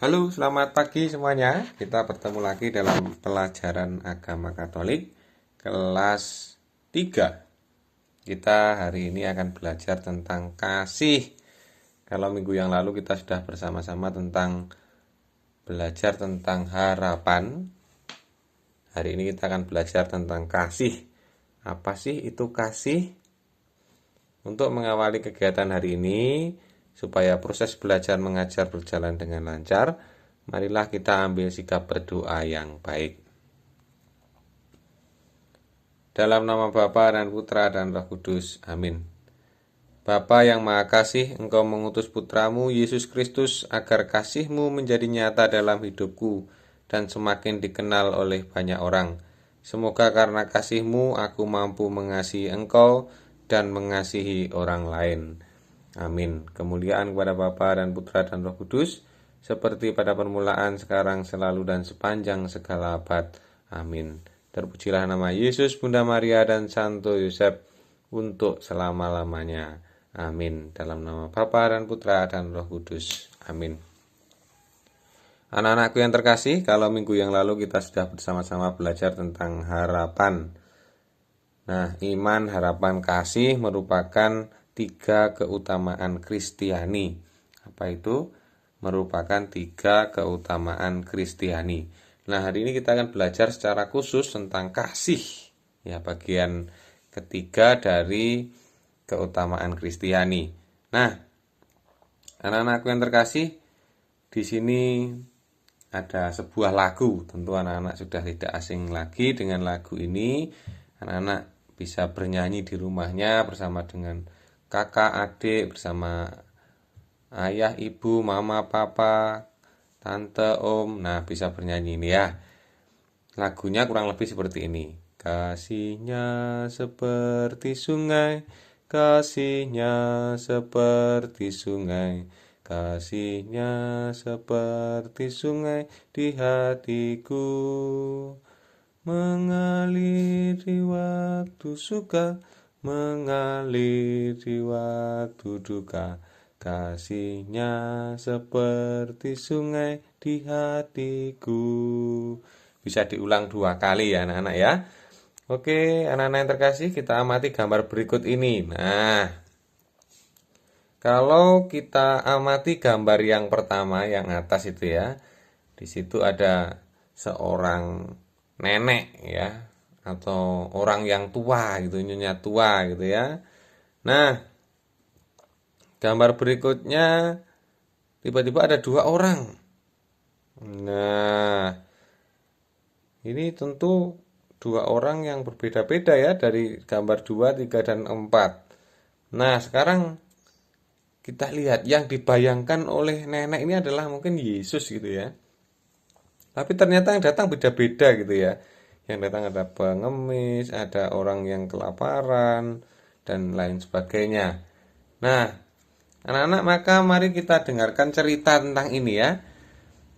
Halo, selamat pagi semuanya. Kita bertemu lagi dalam pelajaran agama Katolik kelas 3. Kita hari ini akan belajar tentang kasih. Kalau minggu yang lalu kita sudah bersama-sama tentang belajar tentang harapan. Hari ini kita akan belajar tentang kasih. Apa sih itu kasih? Untuk mengawali kegiatan hari ini, supaya proses belajar mengajar berjalan dengan lancar, marilah kita ambil sikap berdoa yang baik. Dalam nama Bapa dan Putra dan Roh Kudus. Amin. Bapa yang Maha Kasih, Engkau mengutus Putramu Yesus Kristus agar kasih-Mu menjadi nyata dalam hidupku dan semakin dikenal oleh banyak orang. Semoga karena kasih-Mu aku mampu mengasihi Engkau dan mengasihi orang lain. Amin. Kemuliaan kepada Bapa dan Putra dan Roh Kudus, seperti pada permulaan, sekarang, selalu, dan sepanjang segala abad. Amin. Terpujilah nama Yesus, Bunda Maria, dan Santo Yosef untuk selama-lamanya. Amin. Dalam nama Bapa dan Putra dan Roh Kudus. Amin. Anak-anakku yang terkasih, kalau minggu yang lalu kita sudah bersama-sama belajar tentang harapan. Nah, iman, harapan, kasih merupakan 3 keutamaan Kristiani. Apa itu? Merupakan 3 keutamaan Kristiani. Nah, hari ini kita akan belajar secara khusus tentang kasih. Ya, bagian ketiga dari keutamaan Kristiani. Nah, anak-anakku yang terkasih, di sini ada sebuah lagu. Tentu anak-anak sudah tidak asing lagi dengan lagu ini. Anak-anak bisa bernyanyi di rumahnya bersama dengan kakak, adik, bersama ayah, ibu, mama, papa, tante, om. Nah, bisa bernyanyi ini ya. Lagunya kurang lebih seperti ini. Kasihnya seperti sungai, kasihnya seperti sungai, kasihnya seperti sungai di hatiku, mengalir di waktu suka, mengalir di waktu duka. Kasihnya seperti sungai di hatiku. Bisa diulang 2 kali ya anak-anak ya. Oke, anak-anak yang terkasih, kita amati gambar berikut ini. Nah, kalau kita amati gambar yang pertama, yang atas itu ya, di situ ada seorang nenek ya, atau orang yang tua gitu, nyonya tua gitu ya. Nah, gambar berikutnya tiba-tiba ada 2 orang. Nah, ini tentu 2 orang yang berbeda-beda ya, dari gambar 2, 3, dan 4. Nah, sekarang kita lihat yang dibayangkan oleh nenek ini adalah mungkin Yesus gitu ya. Tapi ternyata yang datang beda-beda gitu ya. Yang datang ada pengemis, ada orang yang kelaparan, dan lain sebagainya. Nah, anak-anak, maka mari kita dengarkan cerita tentang ini ya.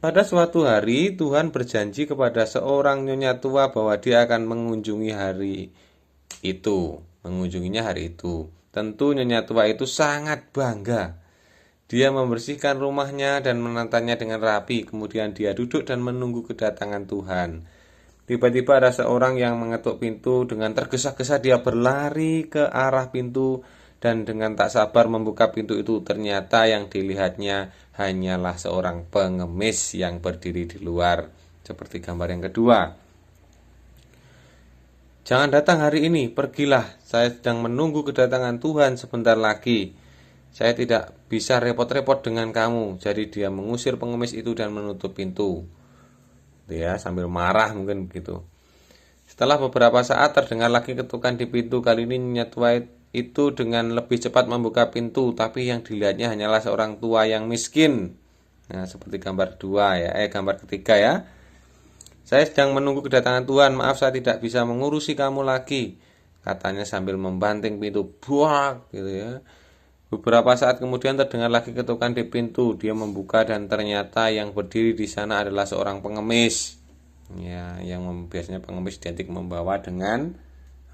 Pada suatu hari, Tuhan berjanji kepada seorang nyonya tua bahwa dia akan mengunjunginya hari itu. Tentu nyonya tua itu sangat bangga. Dia membersihkan rumahnya dan menatanya dengan rapi. Kemudian dia duduk dan menunggu kedatangan Tuhan. Tiba-tiba ada seorang yang mengetuk pintu. Dengan tergesa-gesa dia berlari ke arah pintu dan dengan tak sabar membuka pintu itu. Ternyata yang dilihatnya hanyalah seorang pengemis yang berdiri di luar, seperti gambar yang kedua. Jangan datang hari ini, pergilah. Saya sedang menunggu kedatangan Tuhan sebentar lagi. Saya tidak bisa repot-repot dengan kamu. Jadi dia mengusir pengemis itu dan menutup pintu. Ya, sambil marah mungkin begitu. Setelah beberapa saat terdengar lagi ketukan di pintu. Kali ini nyonya tua itu dengan lebih cepat membuka pintu, tapi yang dilihatnya hanyalah seorang tua yang miskin. Nah, seperti gambar 2 ya, gambar ketiga ya. Saya sedang menunggu kedatangan Tuhan. Maaf, saya tidak bisa mengurusi kamu lagi, katanya sambil membanting pintu. Buak gitu ya. Beberapa saat kemudian terdengar lagi ketukan di pintu. Dia membuka dan ternyata yang berdiri di sana adalah seorang pengemis. Ya, yang biasanya pengemis identik membawa dengan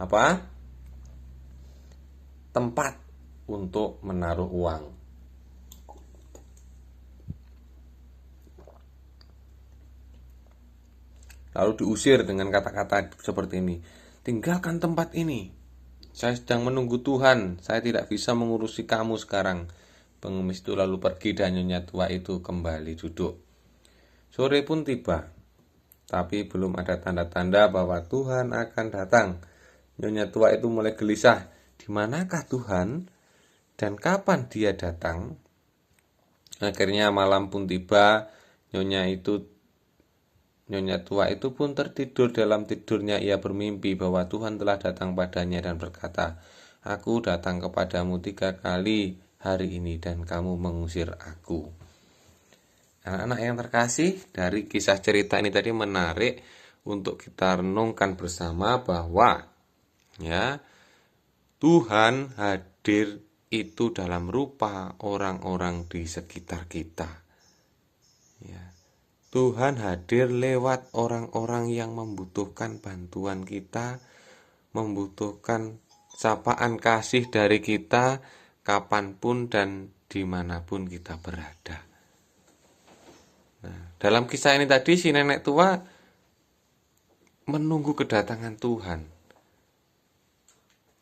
apa? Tempat untuk menaruh uang. lalu diusir dengan kata-kata seperti ini, tinggalkan tempat ini, saya sedang menunggu Tuhan, saya tidak bisa mengurusi kamu sekarang. Pengemis itu lalu pergi dan nyonya tua itu kembali duduk. Sore pun tiba, tapi belum ada tanda-tanda bahwa Tuhan akan datang. Nyonya tua itu mulai gelisah, di manakah Tuhan dan kapan dia datang? Akhirnya malam pun tiba, Nyonya tua itu pun tertidur. Dalam tidurnya ia bermimpi bahwa Tuhan telah datang padanya dan berkata, aku datang kepadamu 3 kali hari ini dan kamu mengusir aku. Anak-anak yang terkasih, dari kisah cerita ini tadi menarik untuk kita renungkan bersama bahwa ya Tuhan hadir itu dalam rupa orang-orang di sekitar kita. Ya. Tuhan hadir lewat orang-orang yang membutuhkan bantuan kita, membutuhkan sapaan kasih dari kita, kapanpun dan dimanapun kita berada. Nah, dalam kisah ini tadi si nenek tua menunggu kedatangan Tuhan.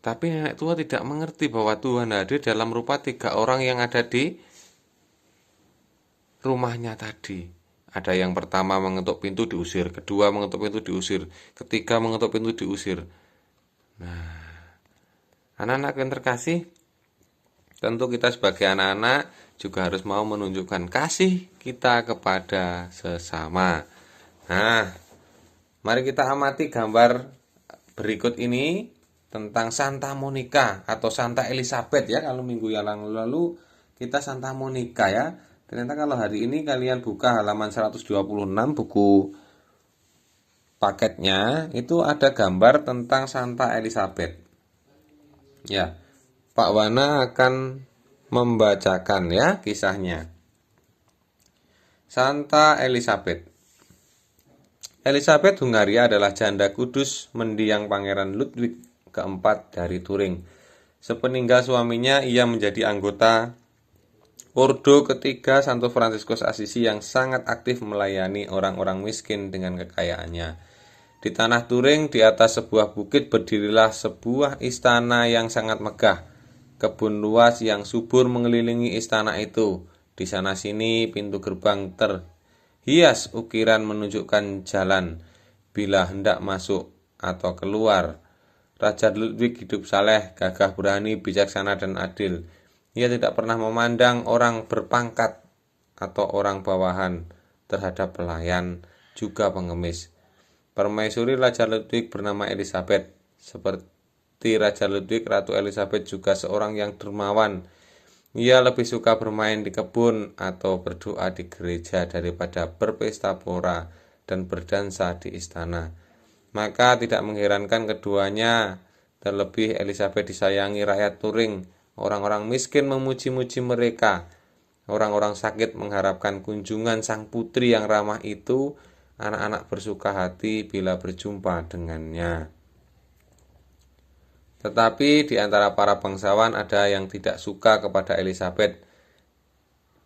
Tapi nenek tua tidak mengerti bahwa Tuhan hadir dalam rupa 3 orang yang ada di rumahnya tadi. Ada yang pertama mengetuk pintu diusir, kedua mengetuk pintu diusir, ketiga mengetuk pintu diusir. Nah, anak-anak yang terkasih, tentu kita sebagai anak-anak juga harus mau menunjukkan kasih kita kepada sesama. Nah, mari kita amati gambar berikut ini tentang Santa Monica atau Santa Elizabeth ya. Kalau minggu yang lalu kita Santa Monica ya. Ternyata kalau hari ini kalian buka halaman 126 buku paketnya, itu ada gambar tentang Santa Elizabeth. Ya, Pak Wana akan membacakan ya kisahnya. Santa Elizabeth. Elizabeth Hungaria adalah janda kudus mendiang Pangeran Ludwig keempat dari Turing. Sepeninggal suaminya, ia menjadi anggota Ordo ketiga Santo Fransiskus Asisi yang sangat aktif melayani orang-orang miskin dengan kekayaannya. Di tanah Turing, di atas sebuah bukit berdirilah sebuah istana yang sangat megah. Kebun luas yang subur mengelilingi istana itu. Di sana-sini pintu gerbang terhias ukiran menunjukkan jalan bila hendak masuk atau keluar. Raja Ludwig hidup saleh, gagah berani, bijaksana dan adil. Ia tidak pernah memandang orang berpangkat atau orang bawahan terhadap pelayan, juga pengemis. Permaisuri Raja Ludwig bernama Elizabeth. Seperti Raja Ludwig, Ratu Elizabeth juga seorang yang dermawan. Ia lebih suka bermain di kebun atau berdoa di gereja daripada berpesta pora dan berdansa di istana. Maka tidak mengherankan keduanya, terlebih Elizabeth disayangi rakyat Turing. Orang-orang miskin memuji-muji mereka. Orang-orang sakit mengharapkan kunjungan sang putri yang ramah itu. Anak-anak bersuka hati bila berjumpa dengannya. Tetapi di antara para bangsawan ada yang tidak suka kepada Elizabeth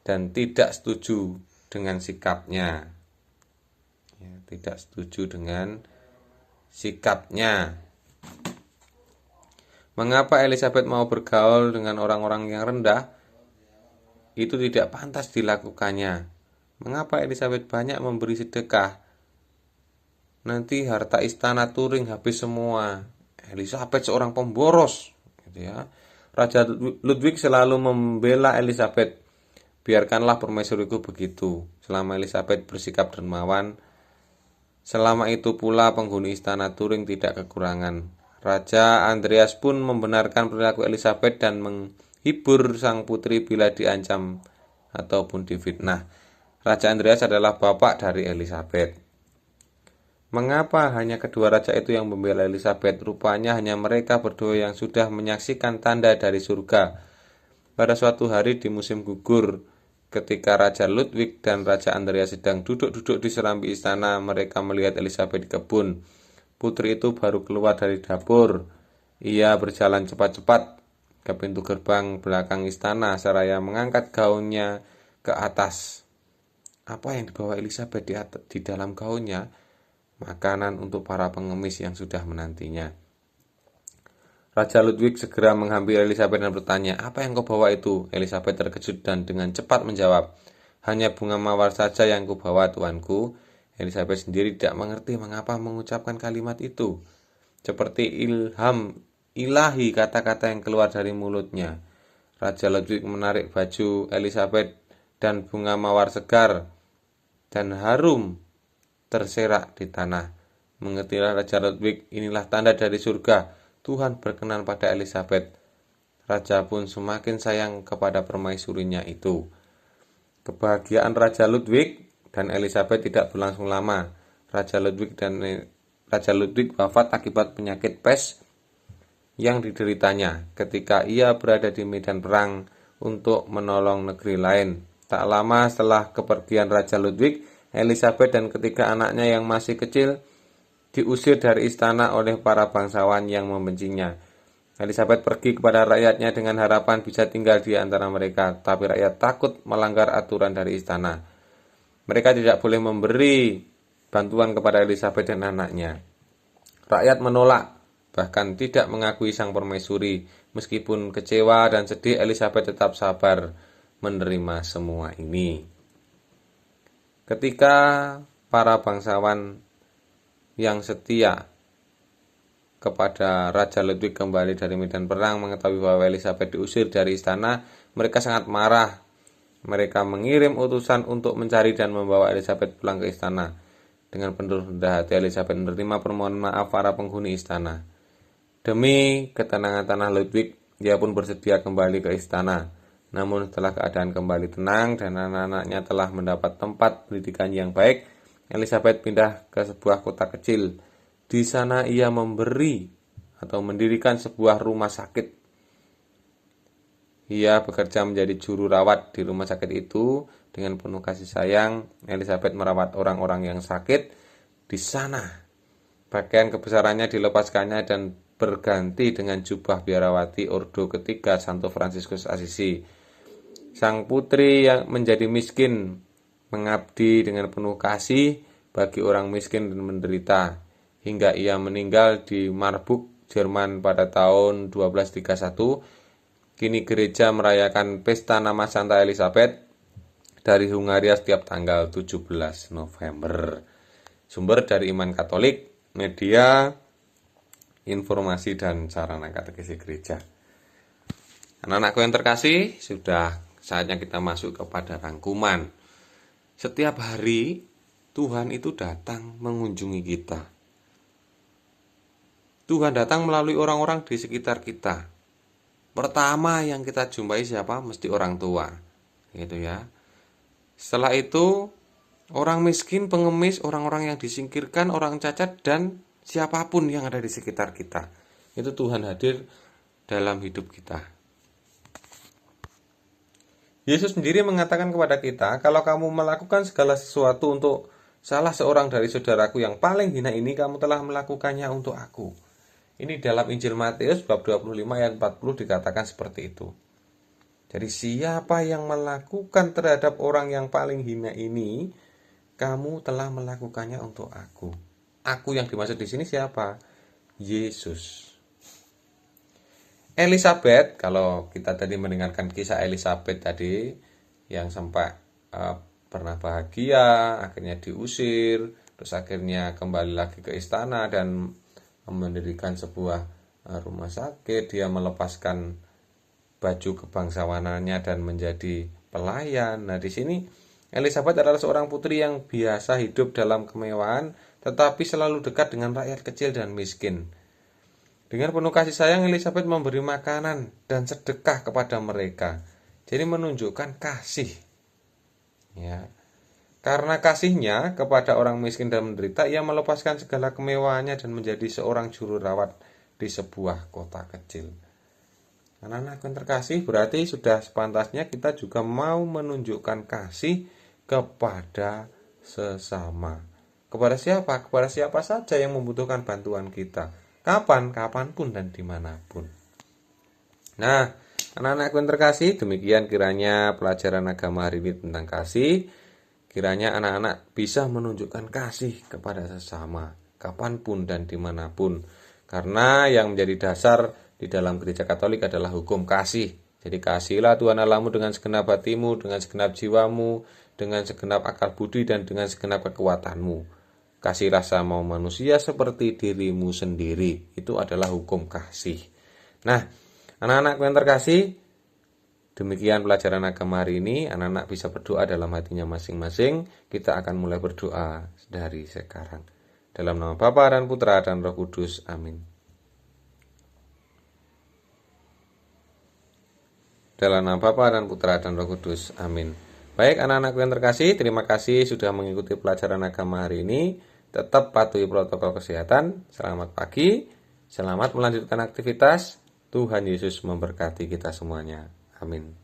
dan tidak setuju dengan sikapnya. Ya, tidak setuju dengan sikapnya. Mengapa Elizabeth mau bergaul dengan orang-orang yang rendah? Itu tidak pantas dilakukannya. Mengapa Elizabeth banyak memberi sedekah? Nanti harta istana Turing habis semua. Elizabeth seorang pemboros, gitu ya. Raja Ludwig selalu membela Elizabeth. Biarkanlah permaisuriku begitu. Selama Elizabeth bersikap dermawan, selama itu pula penghuni istana Turing tidak kekurangan. Raja Andreas pun membenarkan perilaku Elizabeth dan menghibur sang putri bila diancam ataupun difitnah. Raja Andreas adalah bapak dari Elizabeth. Mengapa hanya kedua raja itu yang membela Elizabeth? Rupanya hanya mereka berdua yang sudah menyaksikan tanda dari surga. Pada suatu hari di musim gugur, ketika Raja Ludwig dan Raja Andreas sedang duduk-duduk di serambi istana, mereka melihat Elizabeth di kebun. Putri itu baru keluar dari dapur. Ia berjalan cepat-cepat ke pintu gerbang belakang istana seraya mengangkat gaunnya ke atas. Apa yang dibawa Elizabeth di dalam gaunnya? makanan untuk para pengemis yang sudah menantinya. Raja Ludwig segera menghampiri Elizabeth dan bertanya, "Apa yang kau bawa itu?" Elizabeth terkejut dan dengan cepat menjawab, "Hanya bunga mawar saja yang kubawa, tuanku." Elizabeth sendiri tidak mengerti mengapa mengucapkan kalimat itu. Seperti ilham ilahi kata-kata yang keluar dari mulutnya. Raja Ludwig menarik baju Elizabeth dan bunga mawar segar dan harum terserak di tanah. Mengertilah Raja Ludwig, inilah tanda dari surga. Tuhan berkenan pada Elizabeth. Raja pun semakin sayang kepada permaisurinya itu. Kebahagiaan Raja Ludwig dan Elizabeth tidak berlangsung lama. Raja Ludwig wafat akibat penyakit pes yang dideritanya ketika ia berada di medan perang untuk menolong negeri lain. Tak lama setelah kepergian Raja Ludwig, Elizabeth dan ketiga anaknya yang masih kecil diusir dari istana oleh para bangsawan yang membencinya. Elizabeth pergi kepada rakyatnya dengan harapan bisa tinggal di antara mereka, tapi rakyat takut melanggar aturan dari istana. Mereka tidak boleh memberi bantuan kepada Elizabeth dan anaknya. Rakyat menolak, bahkan tidak mengakui sang permaisuri. Meskipun kecewa dan sedih, Elizabeth tetap sabar menerima semua ini. Ketika para bangsawan yang setia kepada Raja Ludwig kembali dari medan perang mengetahui bahwa Elizabeth diusir dari istana, mereka sangat marah. Mereka mengirim utusan untuk mencari dan membawa Elizabeth pulang ke istana. Dengan penuh rendah hati, Elizabeth menerima permohonan maaf para penghuni istana. Demi ketenangan tanah Ludwig, dia pun bersedia kembali ke istana. Namun setelah keadaan kembali tenang dan anak-anaknya telah mendapat tempat pendidikan yang baik, Elizabeth pindah ke sebuah kota kecil. Di sana ia mendirikan sebuah rumah sakit. Ia bekerja menjadi juru rawat di rumah sakit itu. Dengan penuh kasih sayang, Elizabeth merawat orang-orang yang sakit di sana. Pakaian kebesarannya dilepaskannya dan berganti dengan jubah biarawati Ordo ketiga Santo Fransiskus Assisi. Sang putri yang menjadi miskin mengabdi dengan penuh kasih bagi orang miskin dan menderita, hingga ia meninggal di Marburg, Jerman pada tahun 1231. Kini gereja merayakan pesta nama Santa Elizabeth dari Hungaria setiap tanggal 17 November. Sumber dari Iman Katolik, media, informasi, dan sarana katekisi gereja. Anak-anakku yang terkasih, sudah saatnya kita masuk kepada rangkuman. Setiap hari Tuhan itu datang mengunjungi kita. Tuhan datang melalui orang-orang di sekitar kita. Pertama yang kita jumpai siapa? Mesti orang tua. Gitu ya. Setelah itu orang miskin, pengemis, orang-orang yang disingkirkan, orang cacat, dan siapapun yang ada di sekitar kita. Itu Tuhan hadir dalam hidup kita. Yesus sendiri mengatakan kepada kita, kalau kamu melakukan segala sesuatu untuk salah seorang dari saudaraku yang paling hina ini, kamu telah melakukannya untuk aku. Ini dalam Injil Matius bab 25 ayat 40 dikatakan seperti itu. Jadi siapa yang melakukan terhadap orang yang paling hina ini, kamu telah melakukannya untuk aku. Aku yang dimaksud di sini siapa? Yesus. Elizabeth, kalau kita tadi mendengarkan kisah Elizabeth tadi yang sempat pernah bahagia, akhirnya diusir, terus akhirnya kembali lagi ke istana dan mendirikan sebuah rumah sakit. Dia melepaskan baju kebangsawanannya dan menjadi pelayan. Nah, di sini Elizabeth adalah seorang putri yang biasa hidup dalam kemewahan, tetapi selalu dekat dengan rakyat kecil dan miskin. Dengan penuh kasih sayang, Elizabeth memberi makanan dan sedekah kepada mereka. Jadi menunjukkan kasih. Ya. Karena kasihnya kepada orang miskin dan menderita, ia melepaskan segala kemewahannya dan menjadi seorang juru rawat di sebuah kota kecil. Anak-anak yang terkasih, berarti sudah sepantasnya kita juga mau menunjukkan kasih kepada sesama. Kepada siapa? Kepada siapa saja yang membutuhkan bantuan kita. Kapanpun dan dimanapun. Nah, anak-anak yang terkasih, demikian kiranya pelajaran agama hari ini tentang kasih. Kiranya anak-anak bisa menunjukkan kasih kepada sesama, kapanpun dan dimanapun. Karena yang menjadi dasar di dalam gereja Katolik adalah hukum kasih. Jadi kasihilah Tuhan Allahmu dengan segenap hatimu, dengan segenap jiwamu, dengan segenap akal budi, dan dengan segenap kekuatanmu. Kasihlah sama manusia seperti dirimu sendiri. Itu adalah hukum kasih. Nah, anak-anak yang terkasih, demikian pelajaran agama hari ini. Anak-anak bisa berdoa dalam hatinya masing-masing. Kita akan mulai berdoa dari sekarang. Dalam nama Bapa dan Putra dan Roh Kudus. Amin. Dalam nama Bapa dan Putra dan Roh Kudus. Amin. Baik anak-anak yang terkasih, terima kasih sudah mengikuti pelajaran agama hari ini. Tetap patuhi protokol kesehatan. Selamat pagi. Selamat melanjutkan aktivitas. Tuhan Yesus memberkati kita semuanya. Amin.